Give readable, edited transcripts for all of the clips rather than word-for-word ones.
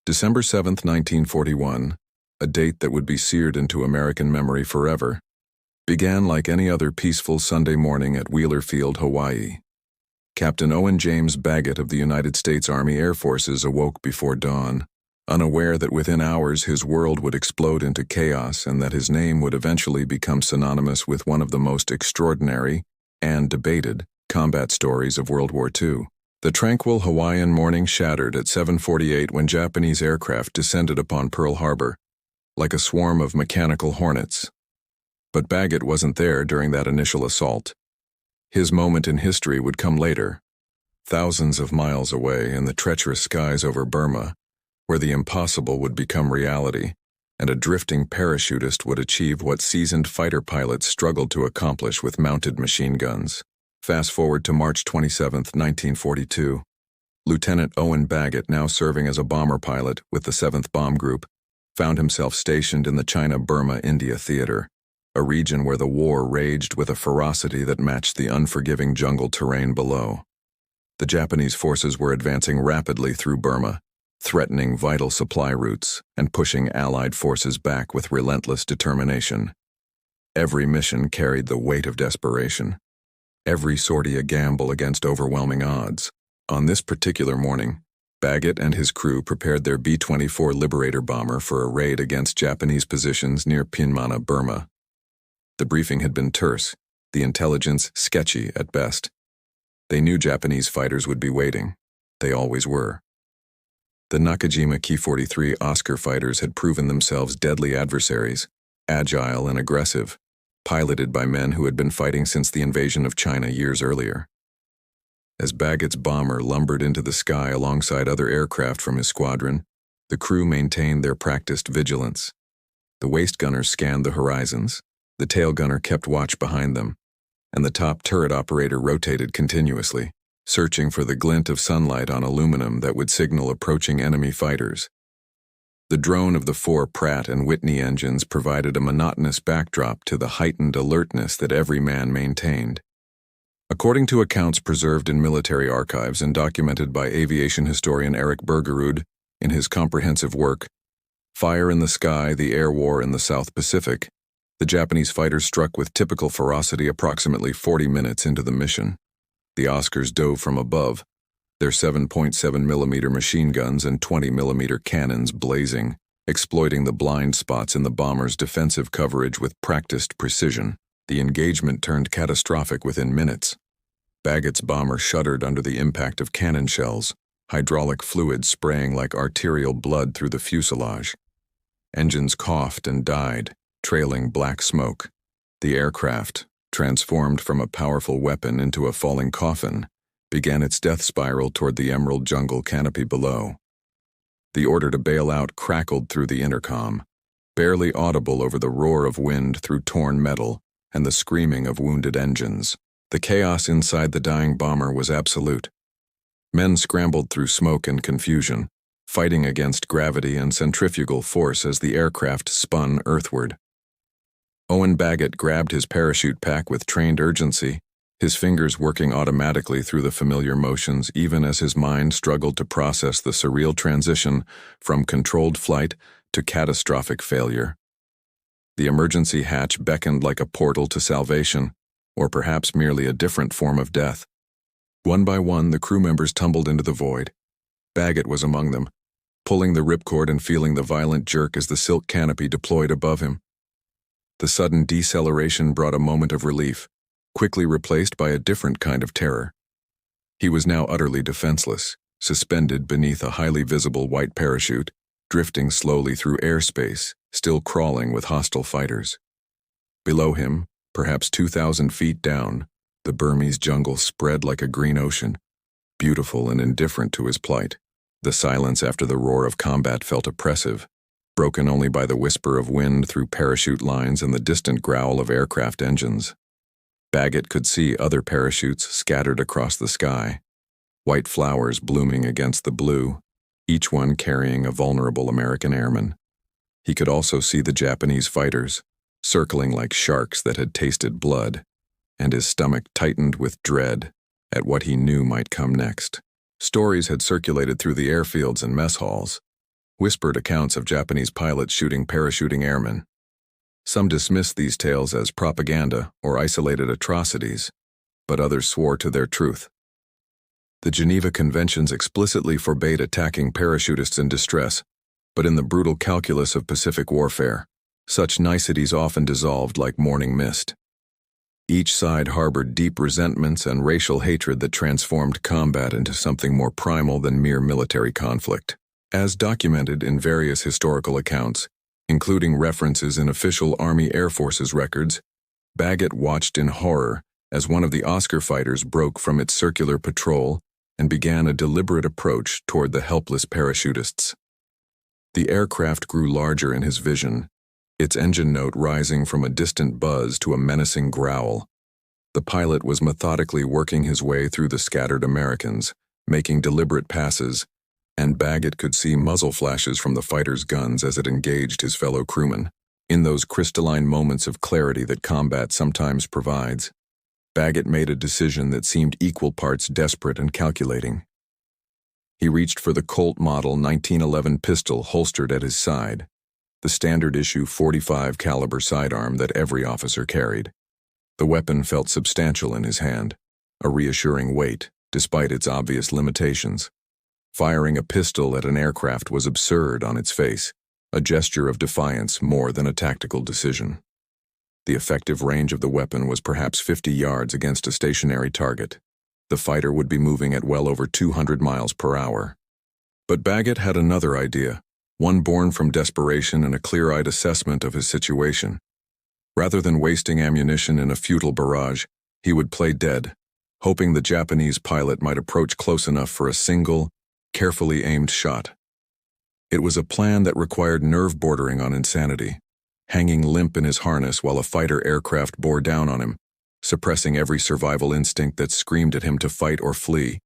December 7, 1941, a date that would be seared into American memory forever, began like any other peaceful Sunday morning at Wheeler Field, Hawaii. Captain Owen James Baggett of the United States Army Air Forces awoke before dawn, unaware that within hours his world would explode into chaos and that his name would eventually become synonymous with one of the most extraordinary and debated combat stories of World War II. The tranquil Hawaiian morning shattered at 7:48 when Japanese aircraft descended upon Pearl Harbor, like a swarm of mechanical hornets. But Baggett wasn't there during that initial assault. His moment in history would come later, thousands of miles away in the treacherous skies over Burma, where the impossible would become reality, and a drifting parachutist would achieve what seasoned fighter pilots struggled to accomplish with mounted machine guns. Fast forward to March 27, 1942. Lieutenant Owen Baggett, now serving as a bomber pilot with the 7th Bomb Group, found himself stationed in the China-Burma-India theater, a region where the war raged with a ferocity that matched the unforgiving jungle terrain below. The Japanese forces were advancing rapidly through Burma, threatening vital supply routes and pushing Allied forces back with relentless determination. Every mission carried the weight of desperation. Every sortie a gamble against overwhelming odds. On this particular morning, Baggett and his crew prepared their B-24 Liberator bomber for a raid against Japanese positions near Pinmana, Burma. The briefing had been terse, the intelligence sketchy at best. They knew Japanese fighters would be waiting. They always were. The Nakajima Ki-43 Oscar fighters had proven themselves deadly adversaries, agile and aggressive, piloted by men who had been fighting since the invasion of China years earlier. As Baggett's bomber lumbered into the sky alongside other aircraft from his squadron, the crew maintained their practiced vigilance. The waist gunners scanned the horizons, the tail gunner kept watch behind them, and the top turret operator rotated continuously, searching for the glint of sunlight on aluminum that would signal approaching enemy fighters. The drone of the 4 Pratt & Whitney engines provided a monotonous backdrop to the heightened alertness that every man maintained. According to accounts preserved in military archives and documented by aviation historian Eric Bergerud in his comprehensive work, Fire in the Sky, the Air War in the South Pacific, the Japanese fighters struck with typical ferocity approximately 40 minutes into the mission. The Oscars dove from above, their 7.7mm machine guns and 20mm cannons blazing, exploiting the blind spots in the bomber's defensive coverage with practiced precision. The engagement turned catastrophic within minutes. Baggett's bomber shuddered under the impact of cannon shells, hydraulic fluid spraying like arterial blood through the fuselage. Engines coughed and died, trailing black smoke. The aircraft, transformed from a powerful weapon into a falling coffin, began its death spiral toward the emerald jungle canopy below. The order to bail out crackled through the intercom, barely audible over the roar of wind through torn metal and the screaming of wounded engines. The chaos inside the dying bomber was absolute. Men scrambled through smoke and confusion, fighting against gravity and centrifugal force as the aircraft spun earthward. Owen Baggett grabbed his parachute pack with trained urgency, his fingers working automatically through the familiar motions even as his mind struggled to process the surreal transition from controlled flight to catastrophic failure. The emergency hatch beckoned like a portal to salvation, or perhaps merely a different form of death. One by one, the crew members tumbled into the void. Baggett was among them, pulling the ripcord and feeling the violent jerk as the silk canopy deployed above him. The sudden deceleration brought a moment of relief, quickly replaced by a different kind of terror. He was now utterly defenseless, suspended beneath a highly visible white parachute, drifting slowly through airspace, still crawling with hostile fighters. Below him, perhaps 2,000 feet down, the Burmese jungle spread like a green ocean, beautiful and indifferent to his plight. The silence after the roar of combat felt oppressive, broken only by the whisper of wind through parachute lines and the distant growl of aircraft engines. Baggett could see other parachutes scattered across the sky, white flowers blooming against the blue, each one carrying a vulnerable American airman. He could also see the Japanese fighters, circling like sharks that had tasted blood, and his stomach tightened with dread at what he knew might come next. Stories had circulated through the airfields and mess halls. whispered accounts of Japanese pilots shooting parachuting airmen. Some dismissed these tales as propaganda or isolated atrocities, but others swore to their truth. The Geneva Conventions explicitly forbade attacking parachutists in distress, but in the brutal calculus of Pacific warfare, such niceties often dissolved like morning mist. Each side harbored deep resentments and racial hatred that transformed combat into something more primal than mere military conflict. As documented in various historical accounts, including references in official Army Air Forces records, Baggett watched in horror as one of the Oscar fighters broke from its circular patrol and began a deliberate approach toward the helpless parachutists. The aircraft grew larger in his vision, its engine note rising from a distant buzz to a menacing growl. The pilot was methodically working his way through the scattered Americans, making deliberate passes, and Baggett could see muzzle flashes from the fighter's guns as it engaged his fellow crewmen. In those crystalline moments of clarity that combat sometimes provides, Baggett made a decision that seemed equal parts desperate and calculating. He reached for the Colt Model 1911 pistol holstered at his side, the standard issue .45 caliber sidearm that every officer carried. The weapon felt substantial in his hand, a reassuring weight, despite its obvious limitations. Firing a pistol at an aircraft was absurd on its face, a gesture of defiance more than a tactical decision. The effective range of the weapon was perhaps 50 yards against a stationary target. The fighter would be moving at well over 200 miles per hour. But Baggett had another idea, one born from desperation and a clear-eyed assessment of his situation. Rather than wasting ammunition in a futile barrage, he would play dead, hoping the Japanese pilot might approach close enough for a single, carefully aimed shot. It was a plan that required nerve bordering on insanity, hanging limp in his harness while a fighter aircraft bore down on him, suppressing every survival instinct that screamed at him to fight or flee,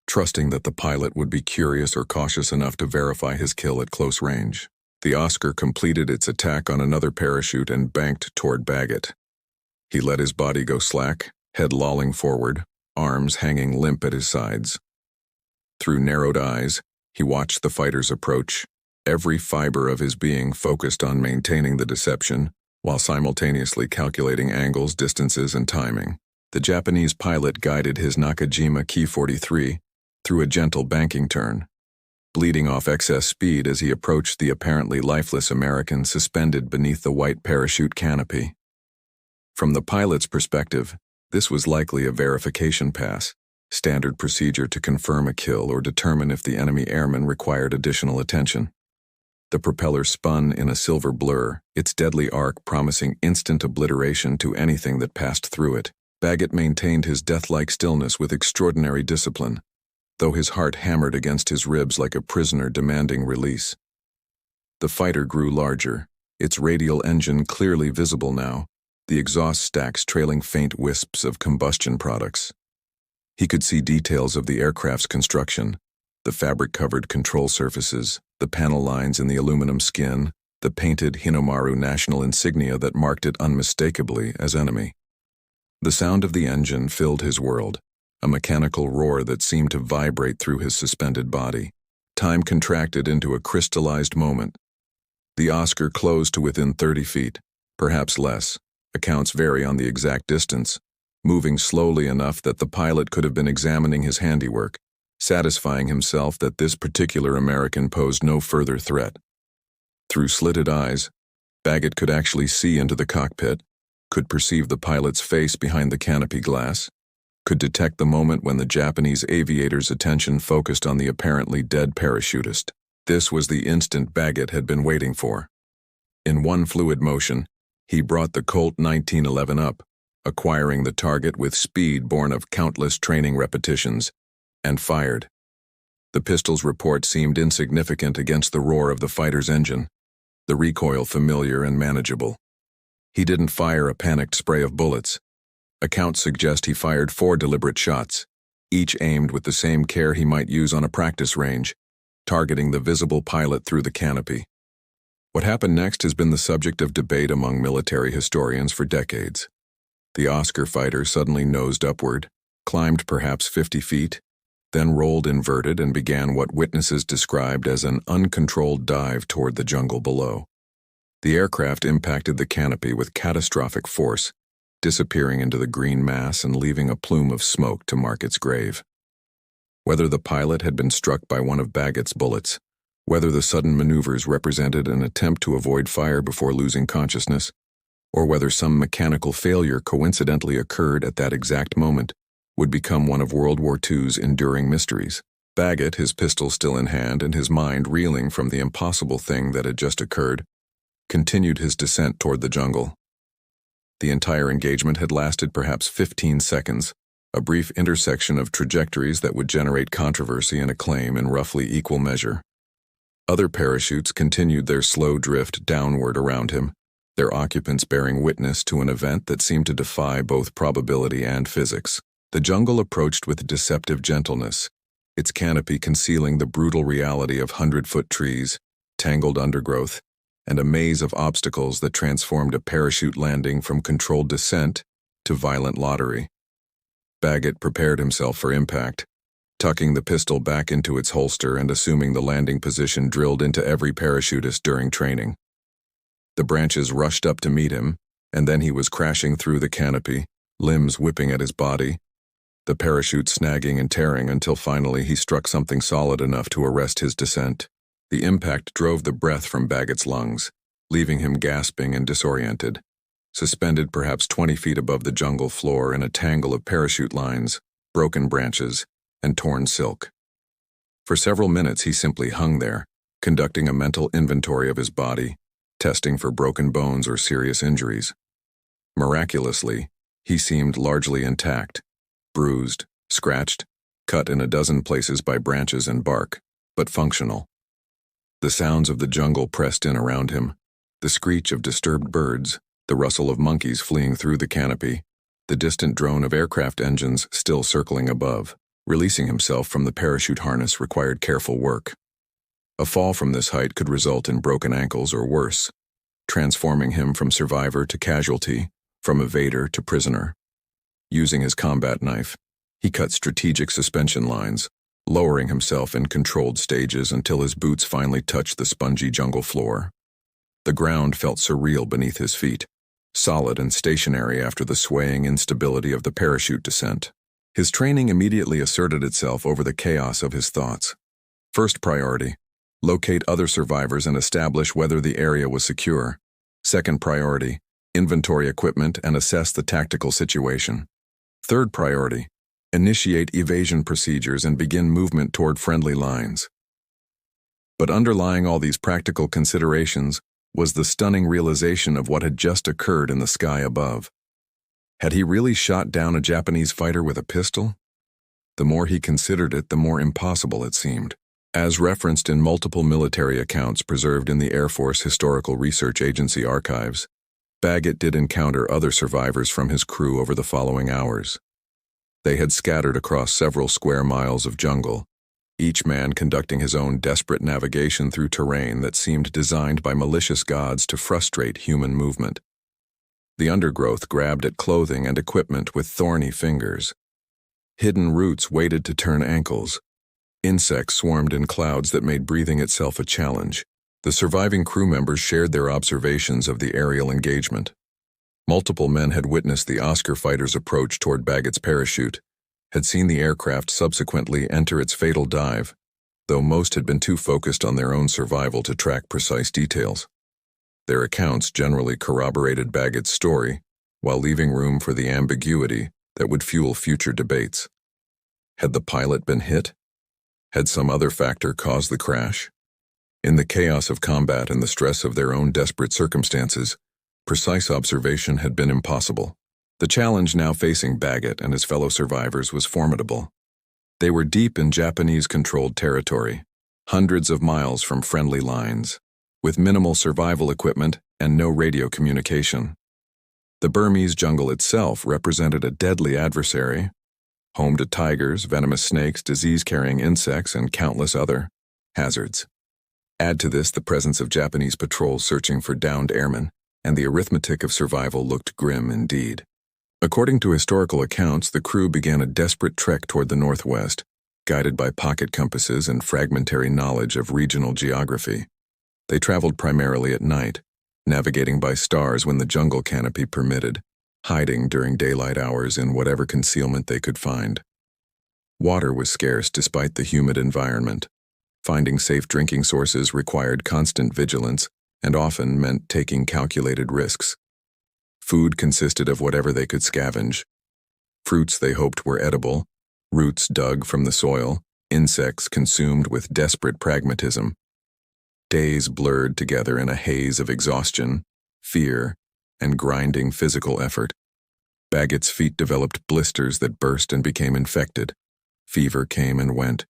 trusting that the pilot would be curious or cautious enough to verify his kill at close range. The Oscar completed its attack on another parachute and banked toward Baggett. He let his body go slack, head lolling forward, arms hanging limp at his sides. Through narrowed eyes, he watched the fighter's approach, every fiber of his being focused on maintaining the deception, while simultaneously calculating angles, distances, and timing. The Japanese pilot guided his Nakajima Ki-43 through a gentle banking turn, bleeding off excess speed as he approached the apparently lifeless American suspended beneath the white parachute canopy. From the pilot's perspective, this was likely a verification pass, standard procedure to confirm a kill or determine if the enemy airman required additional attention. The propeller spun in a silver blur, its deadly arc promising instant obliteration to anything that passed through it. Baggett maintained his death-like stillness with extraordinary discipline, though his heart hammered against his ribs like a prisoner demanding release. The fighter grew larger, its radial engine clearly visible now, the exhaust stacks trailing faint wisps of combustion products. He could see details of the aircraft's construction, the fabric-covered control surfaces, the panel lines in the aluminum skin, the painted Hinomaru national insignia that marked it unmistakably as enemy. The sound of the engine filled his world, a mechanical roar that seemed to vibrate through his suspended body. Time contracted into a crystallized moment. The Oscar closed to within 30 feet, perhaps less. Accounts vary on the exact distance, moving slowly enough that the pilot could have been examining his handiwork, satisfying himself that this particular American posed no further threat. Through slitted eyes, Baggett could actually see into the cockpit, could perceive the pilot's face behind the canopy glass, could detect the moment when the Japanese aviator's attention focused on the apparently dead parachutist. This was the instant Baggett had been waiting for. In one fluid motion, he brought the Colt 1911 up, acquiring the target with speed born of countless training repetitions, and fired. The pistol's report seemed insignificant against the roar of the fighter's engine, the recoil familiar and manageable. He didn't fire a panicked spray of bullets. Accounts suggest he fired 4 deliberate shots, each aimed with the same care he might use on a practice range, targeting the visible pilot through the canopy. What happened next has been the subject of debate among military historians for decades. The Oscar fighter suddenly nosed upward, climbed perhaps 50 feet, then rolled inverted and began what witnesses described as an uncontrolled dive toward the jungle below. The aircraft impacted the canopy with catastrophic force, disappearing into the green mass and leaving a plume of smoke to mark its grave. Whether the pilot had been struck by one of Baggett's bullets, whether the sudden maneuvers represented an attempt to avoid fire before losing consciousness, or whether some mechanical failure coincidentally occurred at that exact moment, would become one of World War II's enduring mysteries. Baggett, his pistol still in hand and his mind reeling from the impossible thing that had just occurred, continued his descent toward the jungle. The entire engagement had lasted perhaps 15 seconds, a brief intersection of trajectories that would generate controversy and acclaim in roughly equal measure. Other parachutes continued their slow drift downward around him, their occupants bearing witness to an event that seemed to defy both probability and physics. The jungle approached with deceptive gentleness, its canopy concealing the brutal reality of 100-foot trees, tangled undergrowth, and a maze of obstacles that transformed a parachute landing from controlled descent to violent lottery. Baggett prepared himself for impact, tucking the pistol back into its holster and assuming the landing position drilled into every parachutist during training. The branches rushed up to meet him, and then he was crashing through the canopy, limbs whipping at his body, the parachute snagging and tearing until finally he struck something solid enough to arrest his descent. The impact drove the breath from Baggett's lungs, leaving him gasping and disoriented, suspended perhaps 20 feet above the jungle floor in a tangle of parachute lines, broken branches, and torn silk. For several minutes he simply hung there, conducting a mental inventory of his body, testing for broken bones or serious injuries. Miraculously, he seemed largely intact, bruised, scratched, cut in a dozen places by branches and bark, but functional. The sounds of the jungle pressed in around him, the screech of disturbed birds, the rustle of monkeys fleeing through the canopy, the distant drone of aircraft engines still circling above. Releasing himself from the parachute harness required careful work. A fall from this height could result in broken ankles or worse, transforming him from survivor to casualty, from evader to prisoner. Using his combat knife, he cut strategic suspension lines, lowering himself in controlled stages until his boots finally touched the spongy jungle floor. The ground felt surreal beneath his feet, solid and stationary after the swaying instability of the parachute descent. His training immediately asserted itself over the chaos of his thoughts. First priority, locate other survivors and establish whether the area was secure. Second priority, inventory equipment and assess the tactical situation. Third priority, initiate evasion procedures and begin movement toward friendly lines. But underlying all these practical considerations was the stunning realization of what had just occurred in the sky above. Had he really shot down a Japanese fighter with a pistol? The more he considered it, the more impossible it seemed. As referenced in multiple military accounts preserved in the Air Force Historical Research Agency archives, Baggett did encounter other survivors from his crew over the following hours. They had scattered across several square miles of jungle, each man conducting his own desperate navigation through terrain that seemed designed by malicious gods to frustrate human movement. The undergrowth grabbed at clothing and equipment with thorny fingers. Hidden roots waited to turn ankles. Insects swarmed in clouds that made breathing itself a challenge. The surviving crew members shared their observations of the aerial engagement. Multiple men had witnessed the Oscar fighter's approach toward Baggett's parachute, had seen the aircraft subsequently enter its fatal dive, though most had been too focused on their own survival to track precise details. Their accounts generally corroborated Baggett's story, while leaving room for the ambiguity that would fuel future debates. Had the pilot been hit? Had some other factor caused the crash? In the chaos of combat and the stress of their own desperate circumstances, precise observation had been impossible. The challenge now facing Baggett and his fellow survivors was formidable. They were deep in Japanese-controlled territory, hundreds of miles from friendly lines, with minimal survival equipment and no radio communication. The Burmese jungle itself represented a deadly adversary, home to tigers, venomous snakes, disease-carrying insects, and countless other hazards. Add to this the presence of Japanese patrols searching for downed airmen, and the arithmetic of survival looked grim indeed. According to historical accounts, the crew began a desperate trek toward the northwest, guided by pocket compasses and fragmentary knowledge of regional geography. They traveled primarily at night, navigating by stars when the jungle canopy permitted, hiding during daylight hours in whatever concealment they could find. Water was scarce despite the humid environment. Finding safe drinking sources required constant vigilance and often meant taking calculated risks. Food consisted of whatever they could scavenge. Fruits they hoped were edible, roots dug from the soil, insects consumed with desperate pragmatism. Days blurred together in a haze of exhaustion, fear, and grinding physical effort. Baggett's feet developed blisters that burst and became infected. Fever came and went,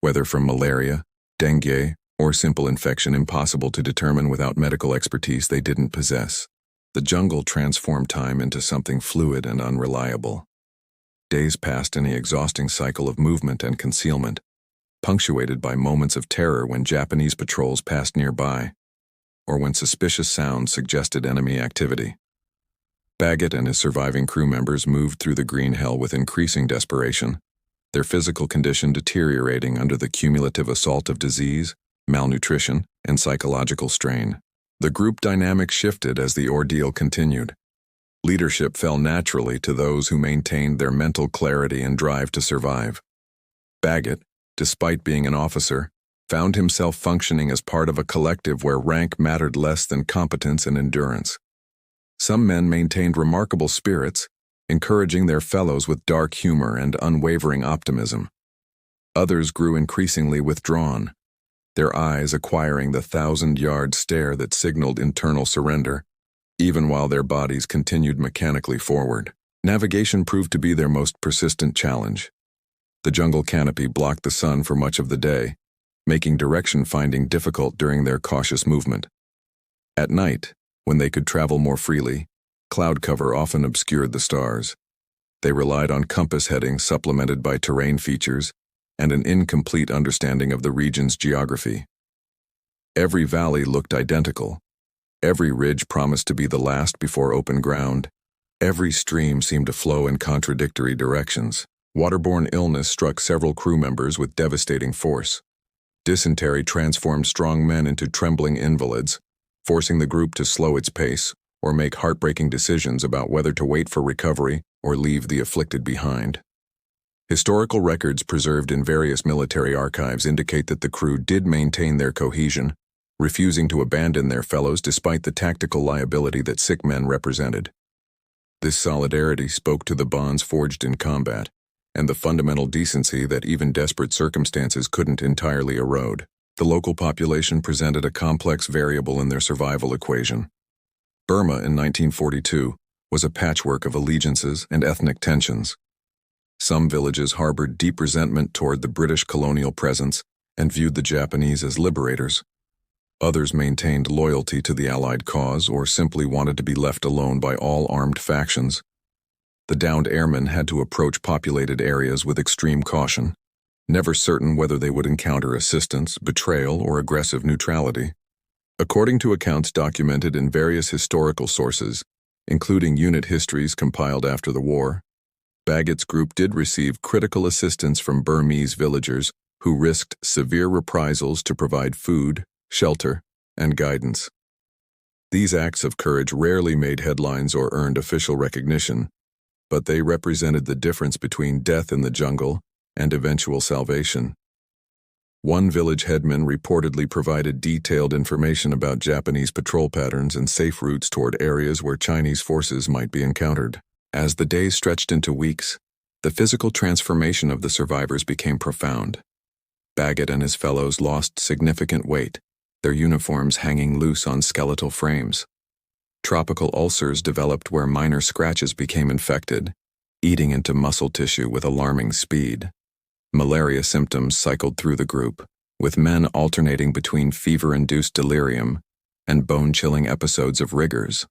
whether from malaria, dengue, or simple infection impossible to determine without medical expertise they didn't possess. The jungle transformed time into something fluid and unreliable. Days passed in the exhausting cycle of movement and concealment, punctuated by moments of terror when Japanese patrols passed nearby, or when suspicious sounds suggested enemy activity. Baggett and his surviving crew members moved through the green hell with increasing desperation, their physical condition deteriorating under the cumulative assault of disease, malnutrition, and psychological strain. The group dynamic shifted as the ordeal continued. Leadership fell naturally to those who maintained their mental clarity and drive to survive. Baggett, despite being an officer, found himself functioning as part of a collective where rank mattered less than competence and endurance. Some men maintained remarkable spirits, encouraging their fellows with dark humor and unwavering optimism. Others grew increasingly withdrawn, their eyes acquiring the 1,000-yard stare that signaled internal surrender, even while their bodies continued mechanically forward. Navigation proved to be their most persistent challenge. The jungle canopy blocked the sun for much of the day, making direction finding difficult during their cautious movement. At night, when they could travel more freely, cloud cover often obscured the stars. They relied on compass headings supplemented by terrain features and an incomplete understanding of the region's geography. Every valley looked identical. Every ridge promised to be the last before open ground. Every stream seemed to flow in contradictory directions. Waterborne illness struck several crew members with devastating force. Dysentery transformed strong men into trembling invalids, forcing the group to slow its pace or make heartbreaking decisions about whether to wait for recovery or leave the afflicted behind. Historical records preserved in various military archives indicate that the crew did maintain their cohesion, refusing to abandon their fellows despite the tactical liability that sick men represented. This solidarity spoke to the bonds forged in combat, and the fundamental decency that even desperate circumstances couldn't entirely erode. The local population presented a complex variable in their survival equation. Burma in 1942 was a patchwork of allegiances and ethnic tensions. Some villages harbored deep resentment toward the British colonial presence and viewed the Japanese as liberators. Others maintained loyalty to the Allied cause or simply wanted to be left alone by all armed factions. The downed airmen had to approach populated areas with extreme caution, never certain whether they would encounter assistance, betrayal, or aggressive neutrality. According to accounts documented in various historical sources, including unit histories compiled after the war, Baggett's group did receive critical assistance from Burmese villagers who risked severe reprisals to provide food, shelter, and guidance. These acts of courage rarely made headlines or earned official recognition, but they represented the difference between death in the jungle and eventual salvation. One village headman reportedly provided detailed information about Japanese patrol patterns and safe routes toward areas where Chinese forces might be encountered. As the days stretched into weeks, the physical transformation of the survivors became profound. Baggett and his fellows lost significant weight, their uniforms hanging loose on skeletal frames. Tropical ulcers developed where minor scratches became infected, eating into muscle tissue with alarming speed. Malaria symptoms cycled through the group, with men alternating between fever-induced delirium and bone-chilling episodes of rigors.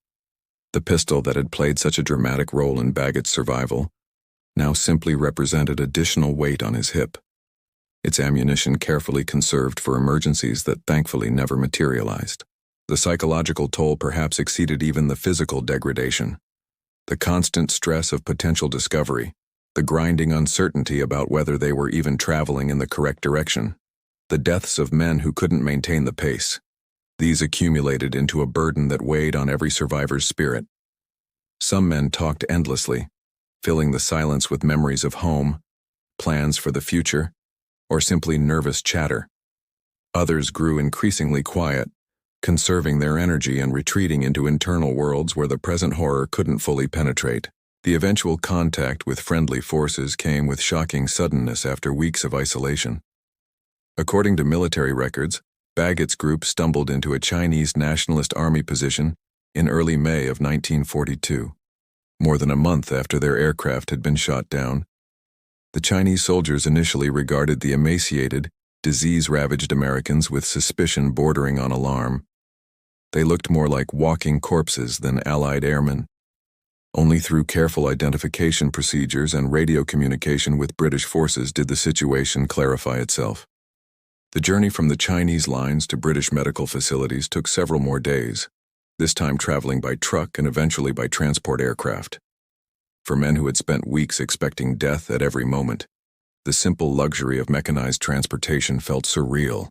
The pistol that had played such a dramatic role in Baggett's survival now simply represented additional weight on his hip, its ammunition carefully conserved for emergencies that thankfully never materialized. The psychological toll perhaps exceeded even the physical degradation. The constant stress of potential discovery, the grinding uncertainty about whether they were even traveling in the correct direction, the deaths of men who couldn't maintain the pace. These accumulated into a burden that weighed on every survivor's spirit. Some men talked endlessly, filling the silence with memories of home, plans for the future, or simply nervous chatter. Others grew increasingly quiet, conserving their energy and retreating into internal worlds where the present horror couldn't fully penetrate. The eventual contact with friendly forces came with shocking suddenness after weeks of isolation. According to military records, Baggett's group stumbled into a Chinese Nationalist Army position in early May of 1942, more than a month after their aircraft had been shot down. The Chinese soldiers initially regarded the emaciated, disease-ravaged Americans with suspicion bordering on alarm. They looked more like walking corpses than Allied airmen. Only through careful identification procedures and radio communication with British forces did the situation clarify itself. The journey from the Chinese lines to British medical facilities took several more days, this time traveling by truck and eventually by transport aircraft. For men who had spent weeks expecting death at every moment, the simple luxury of mechanized transportation felt surreal.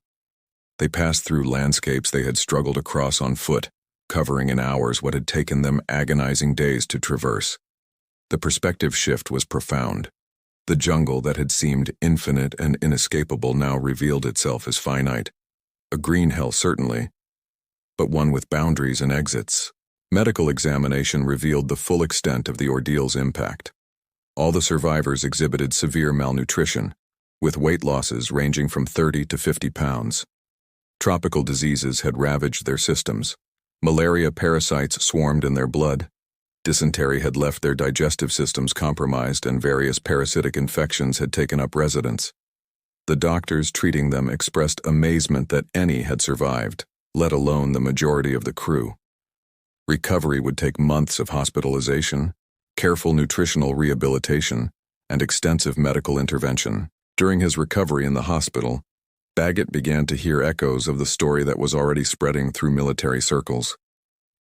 They passed through landscapes they had struggled across on foot, covering in hours what had taken them agonizing days to traverse. The perspective shift was profound. The jungle that had seemed infinite and inescapable now revealed itself as finite. A green hell certainly, but one with boundaries and exits. Medical examination revealed the full extent of the ordeal's impact. All the survivors exhibited severe malnutrition, with weight losses ranging from 30 to 50 pounds. Tropical diseases had ravaged their systems. Malaria parasites swarmed in their blood. Dysentery had left their digestive systems compromised, and various parasitic infections had taken up residence. The doctors treating them expressed amazement that any had survived, let alone the majority of the crew. Recovery would take months of hospitalization, careful nutritional rehabilitation, and extensive medical intervention. During his recovery in the hospital, Baggett began to hear echoes of the story that was already spreading through military circles.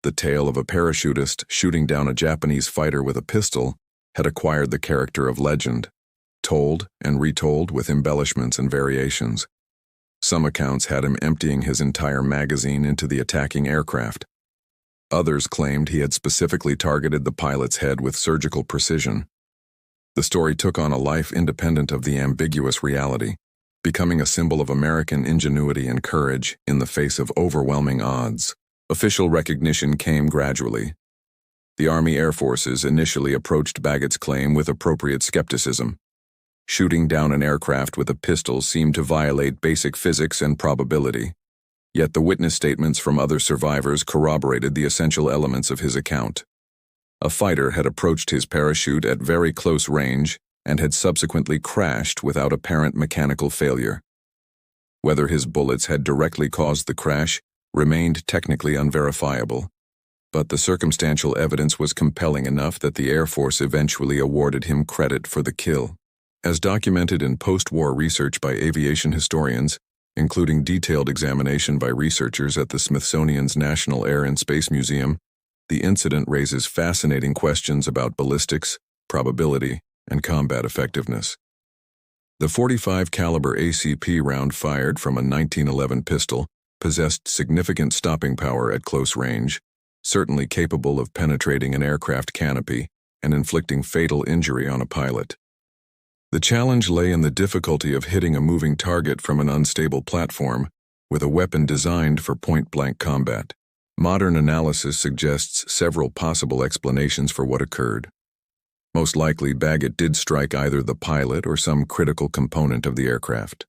The tale of a parachutist shooting down a Japanese fighter with a pistol had acquired the character of legend, told and retold with embellishments and variations. Some accounts had him emptying his entire magazine into the attacking aircraft. Others claimed he had specifically targeted the pilot's head with surgical precision. The story took on a life independent of the ambiguous reality, becoming a symbol of American ingenuity and courage in the face of overwhelming odds. Official recognition came gradually. The Army Air Forces initially approached Baggett's claim with appropriate skepticism. Shooting down an aircraft with a pistol seemed to violate basic physics and probability. Yet the witness statements from other survivors corroborated the essential elements of his account. A fighter had approached his parachute at very close range and had subsequently crashed without apparent mechanical failure. Whether his bullets had directly caused the crash remained technically unverifiable, but the circumstantial evidence was compelling enough that the Air Force eventually awarded him credit for the kill. As documented in post-war research by aviation historians, including detailed examination by researchers at the Smithsonian's National Air and Space Museum, the incident raises fascinating questions about ballistics, probability, and combat effectiveness. The .45 caliber ACP round fired from a 1911 pistol possessed significant stopping power at close range, certainly capable of penetrating an aircraft canopy and inflicting fatal injury on a pilot. The challenge lay in the difficulty of hitting a moving target from an unstable platform with a weapon designed for point-blank combat. Modern analysis suggests several possible explanations for what occurred. Most likely, Baggett did strike either the pilot or some critical component of the aircraft.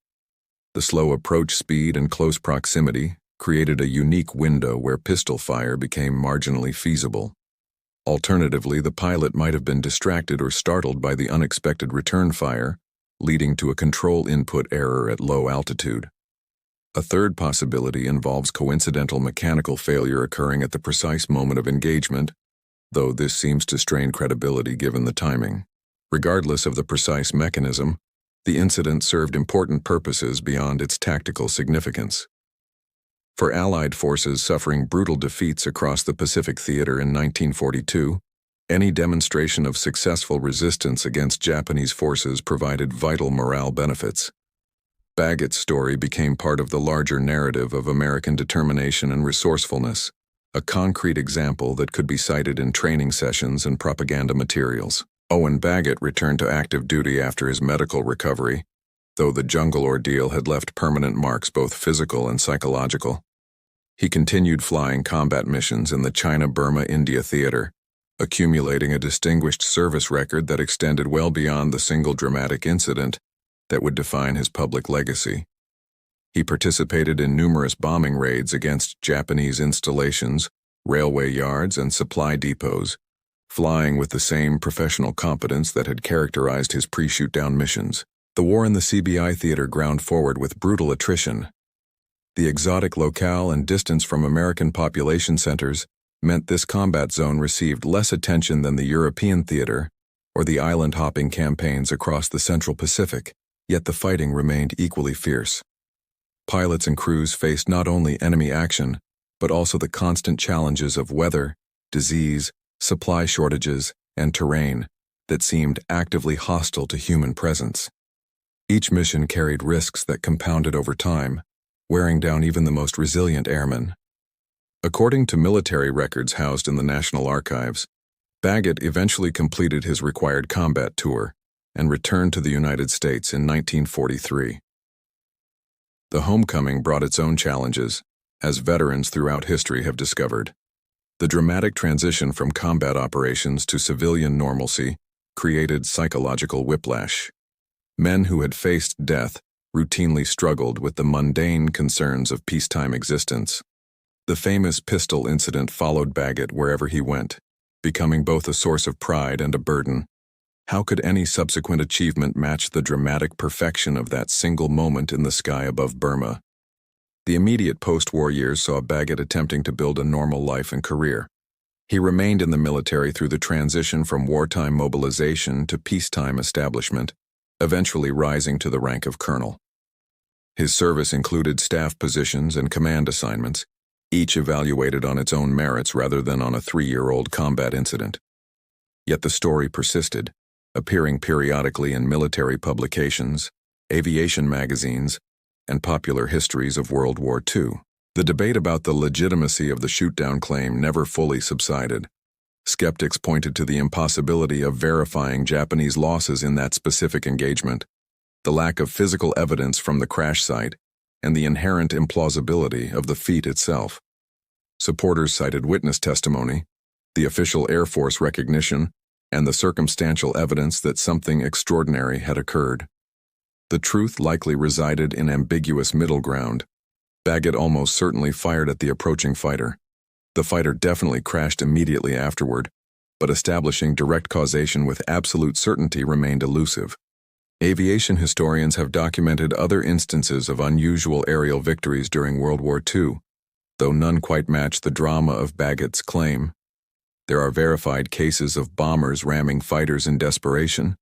The slow approach speed and close proximity created a unique window where pistol fire became marginally feasible. Alternatively, the pilot might have been distracted or startled by the unexpected return fire, leading to a control input error at low altitude. A third possibility involves coincidental mechanical failure occurring at the precise moment of engagement, though this seems to strain credibility given the timing. Regardless of the precise mechanism, the incident served important purposes beyond its tactical significance. For Allied forces suffering brutal defeats across the Pacific theater in 1942, Any demonstration of successful resistance against Japanese forces provided vital morale benefits. Baggett's story became part of the larger narrative of American determination and resourcefulness, a concrete example that could be cited in training sessions and propaganda materials. Owen Baggett returned to active duty after his medical recovery, though the jungle ordeal had left permanent marks both physical and psychological. He continued flying combat missions in the China-Burma-India theater, accumulating a distinguished service record that extended well beyond the single dramatic incident that would define his public legacy. He participated in numerous bombing raids against Japanese installations, railway yards, and supply depots, flying with the same professional competence that had characterized his pre-shoot-down missions. The war in the CBI theater ground forward with brutal attrition. The exotic locale and distance from American population centers meant this combat zone received less attention than the European theater or the island-hopping campaigns across the Central Pacific, yet the fighting remained equally fierce. Pilots and crews faced not only enemy action, but also the constant challenges of weather, disease, supply shortages, and terrain that seemed actively hostile to human presence. Each mission carried risks that compounded over time, wearing down even the most resilient airmen. According to military records housed in the National Archives, Baggett eventually completed his required combat tour and returned to the United States in 1943. The homecoming brought its own challenges, as veterans throughout history have discovered. The dramatic transition from combat operations to civilian normalcy created psychological whiplash. Men who had faced death routinely struggled with the mundane concerns of peacetime existence. The famous pistol incident followed Baggett wherever he went, becoming both a source of pride and a burden. How could any subsequent achievement match the dramatic perfection of that single moment in the sky above Burma? The immediate post-war years saw Baggett attempting to build a normal life and career. He remained in the military through the transition from wartime mobilization to peacetime establishment, eventually rising to the rank of colonel. His service included staff positions and command assignments, each evaluated on its own merits rather than on a 3-year-old combat incident. Yet the story persisted, appearing periodically in military publications, aviation magazines, and popular histories of World War II. The debate about the legitimacy of the shoot-down claim never fully subsided. Skeptics pointed to the impossibility of verifying Japanese losses in that specific engagement, the lack of physical evidence from the crash site, and the inherent implausibility of the feat itself. Supporters cited witness testimony, the official Air Force recognition, and the circumstantial evidence that something extraordinary had occurred. The truth likely resided in ambiguous middle ground. Baggett almost certainly fired at the approaching fighter. The fighter definitely crashed immediately afterward, but establishing direct causation with absolute certainty remained elusive. Aviation historians have documented other instances of unusual aerial victories during World War II, though none quite match the drama of Baggett's claim. There are verified cases of bombers ramming fighters in desperation,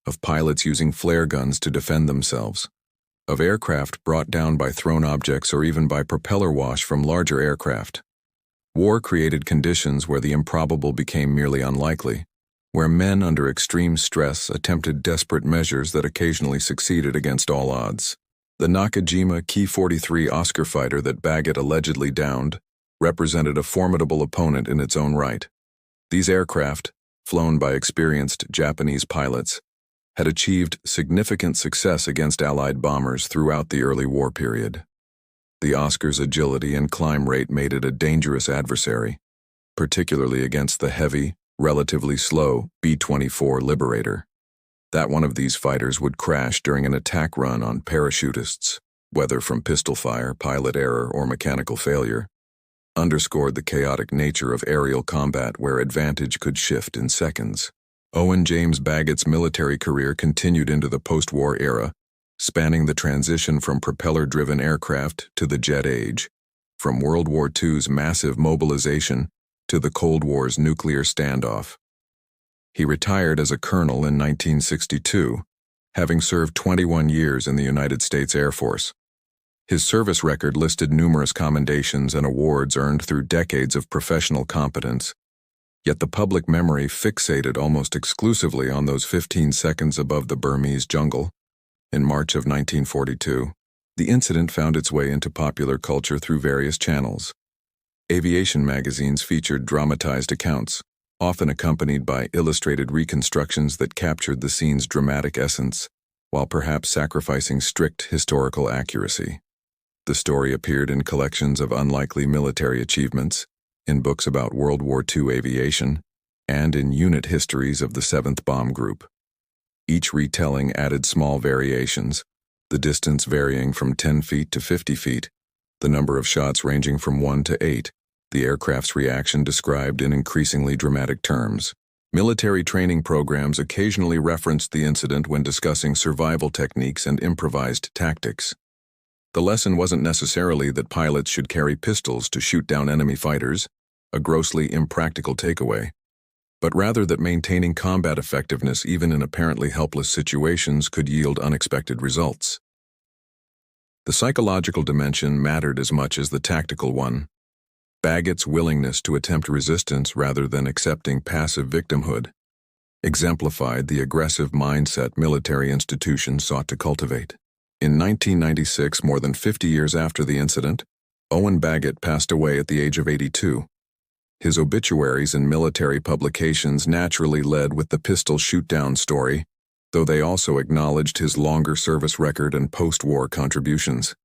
of pilots using flare guns to defend themselves, of aircraft brought down by thrown objects or even by propeller wash from larger aircraft. War created conditions where the improbable became merely unlikely, where men under extreme stress attempted desperate measures that occasionally succeeded against all odds. The Nakajima Ki-43 Oscar fighter that Baggett allegedly downed represented a formidable opponent in its own right. These aircraft, flown by experienced Japanese pilots, had achieved significant success against Allied bombers throughout the early war period. The Oscar's agility and climb rate made it a dangerous adversary, particularly against the heavy, relatively slow B-24 Liberator. That one of these fighters would crash during an attack run on parachutists, whether from pistol fire, pilot error, or mechanical failure, underscored the chaotic nature of aerial combat where advantage could shift in seconds. Owen James Baggett's military career continued into the post-war era, spanning the transition from propeller-driven aircraft to the jet age, from World War II's massive mobilization to the Cold War's nuclear standoff. He retired as a colonel in 1962, having served 21 years in the United States Air Force. His service record listed numerous commendations and awards earned through decades of professional competence, Yet the public memory fixated almost exclusively on those 15 seconds above the Burmese jungle. In March of 1942, the incident found its way into popular culture through various channels. Aviation magazines featured dramatized accounts, often accompanied by illustrated reconstructions that captured the scene's dramatic essence, while perhaps sacrificing strict historical accuracy. The story appeared in collections of unlikely military achievements, in books about World War II aviation, and in unit histories of the 7th Bomb Group. Each retelling added small variations, the distance varying from 10 feet to 50 feet, the number of shots ranging from 1 to 8, the aircraft's reaction described in increasingly dramatic terms. Military training programs occasionally referenced the incident when discussing survival techniques and improvised tactics. The lesson wasn't necessarily that pilots should carry pistols to shoot down enemy fighters, a grossly impractical takeaway, but rather that maintaining combat effectiveness even in apparently helpless situations could yield unexpected results. The psychological dimension mattered as much as the tactical one. Baggett's willingness to attempt resistance rather than accepting passive victimhood exemplified the aggressive mindset military institutions sought to cultivate. In 1996, more than 50 years after the incident, Owen Baggett passed away at the age of 82. His obituaries in military publications naturally led with the pistol shoot-down story, though they also acknowledged his longer service record and post-war contributions.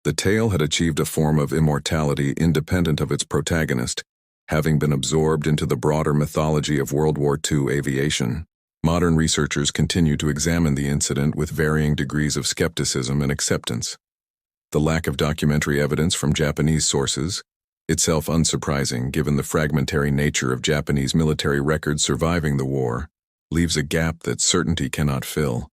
The tale had achieved a form of immortality independent of its protagonist, having been absorbed into the broader mythology of World War II aviation. Modern researchers continue to examine the incident with varying degrees of skepticism and acceptance. The lack of documentary evidence from Japanese sources, itself unsurprising given the fragmentary nature of Japanese military records surviving the war, leaves a gap that certainty cannot fill.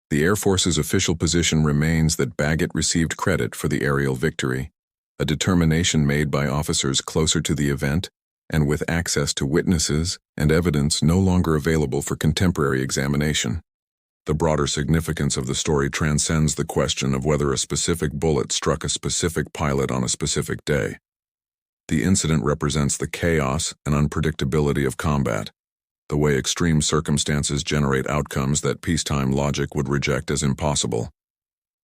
The Air Force's official position remains that Baggett received credit for the aerial victory, a determination made by officers closer to the event and with access to witnesses and evidence no longer available for contemporary examination. The broader significance of the story transcends the question of whether a specific bullet struck a specific pilot on a specific day. The incident represents the chaos and unpredictability of combat, the way extreme circumstances generate outcomes that peacetime logic would reject as impossible.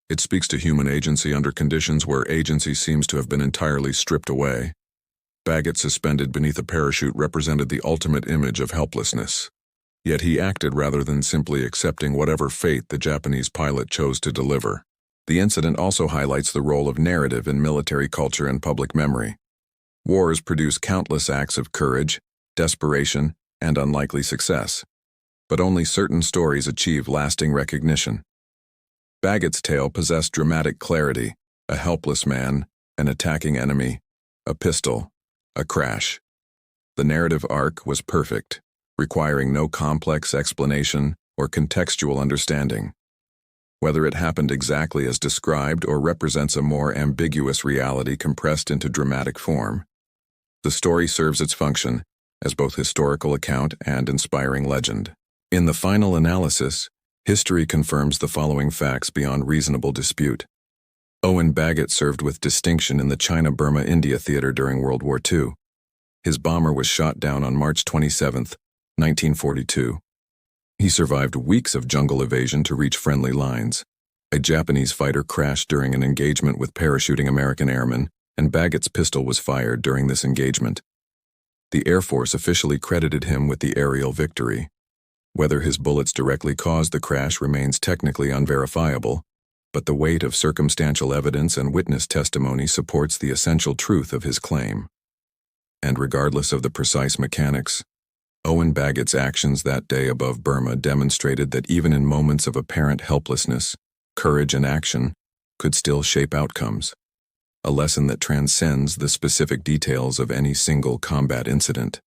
It speaks to human agency under conditions where agency seems to have been entirely stripped away. Baggett suspended beneath a parachute represented the ultimate image of helplessness. Yet he acted rather than simply accepting whatever fate the Japanese pilot chose to deliver. The incident also highlights the role of narrative in military culture and public memory. Wars produce countless acts of courage, desperation, and unlikely success, but only certain stories achieve lasting recognition. Baggett's tale possessed dramatic clarity: a helpless man, an attacking enemy, a pistol, a crash. The narrative arc was perfect, requiring no complex explanation or contextual understanding. Whether it happened exactly as described or represents a more ambiguous reality compressed into dramatic form, the story serves its function as both historical account and inspiring legend. In the final analysis, history confirms the following facts beyond reasonable dispute. Owen Baggett served with distinction in the China-Burma-India theater during World War II. His bomber was shot down on March 27, 1942. He survived weeks of jungle evasion to reach friendly lines. A Japanese fighter crashed during an engagement with parachuting American airmen, and Baggett's pistol was fired during this engagement. The Air Force officially credited him with the aerial victory. Whether his bullets directly caused the crash remains technically unverifiable, but the weight of circumstantial evidence and witness testimony supports the essential truth of his claim. And regardless of the precise mechanics, Owen Baggett's actions that day above Burma demonstrated that even in moments of apparent helplessness, courage and action could still shape outcomes, a lesson that transcends the specific details of any single combat incident.